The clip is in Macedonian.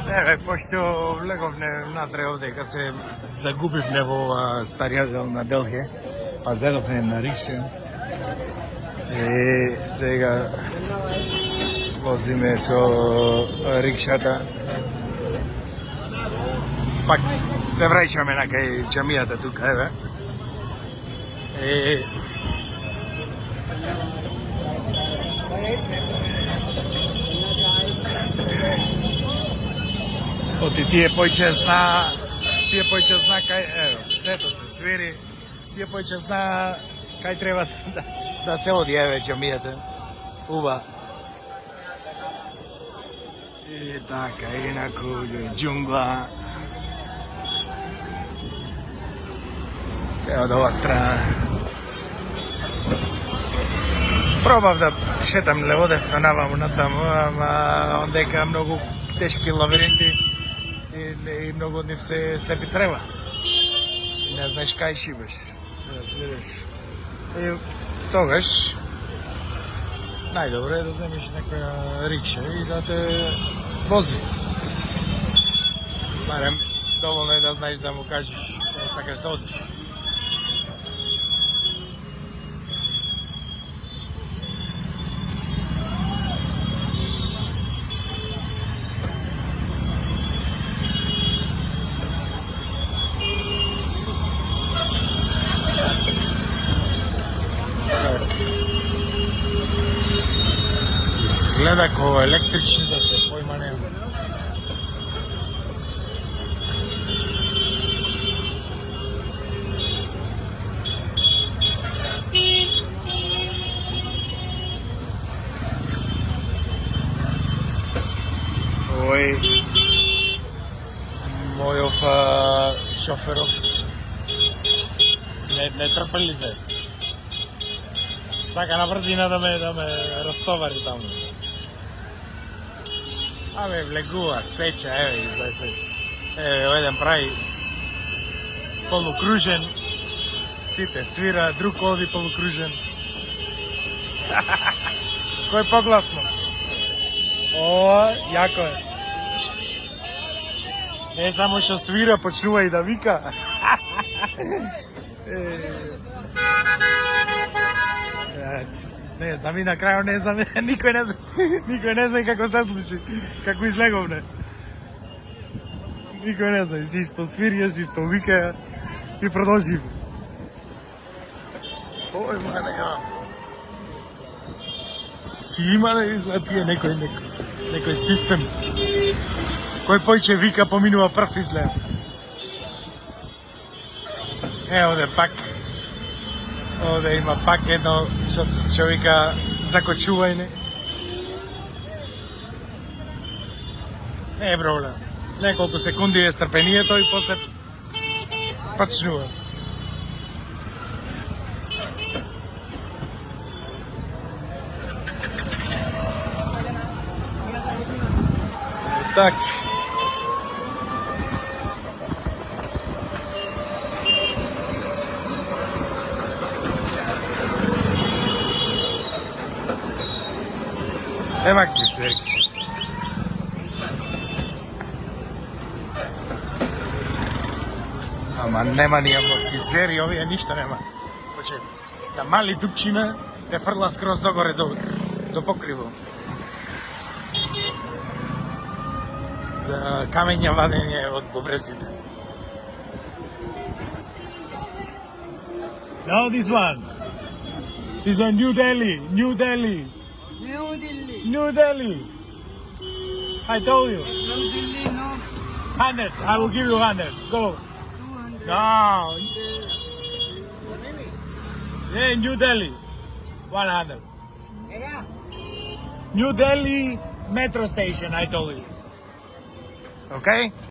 Еве, пошто влеговне натре овдека се загубивме во ова старија дел на Делхе, па зедовне на рикша. И сега возиме со рикшата. Пак се враќаме на кај џамијата тука, еве. Оти тие појче зна кај, ево, сето се свири, тие појче зна кај треба да се оди, еве, џамијата, уба. И така, инаку, џунгла. Ево од ова страна. Пробав да шетам леводесно наваму натаму, ама ондека многу тешки лавиринти и многу од нив се слепи црева. Не знаеш кај шибаш, да свириш. И тогаш најдобро е да земиш некоја рикша и да те вози. Барем доволно е да знаеш да му кажеш кај сакаш да одиш. Гледа ко електрични да се појма нема. Овој мојов шоферов не трпелите. Сака на брзина да ме растовари таму. Абе, влегува, сеча, еве, еве, еден прави полукружен, сите свира, друг оди полукружен. Кој погласно? О, јако е. Не само што свира, почнува и да вика. Не знам, и на крајот не знам, никој не знае како се случи, како излеговне. Никој не знае, си испосвирија, си исповика и продолжи. Ој, мане, ја. Си има да излепие некој систем. Кој појче вика, поминува прв излег. Ево де пак. Овде има пак едно што вика закочување. Не е проблем. Неколку секунди е стрпението и после почнува. Так. Емак ми се рече. Ама нема ни амортизери, овие ништо нема. Поче, да мали дупчина те фрла скроз догоре до покриво. За камења вадење од бубрезите. No, this one. This one, New Delhi. New Delhi. I told you. New Delhi, no. 100. I will give you 100. Go. 200. No. Yeah, New Delhi. 100. Yeah. New Delhi metro station, I told you. Okay?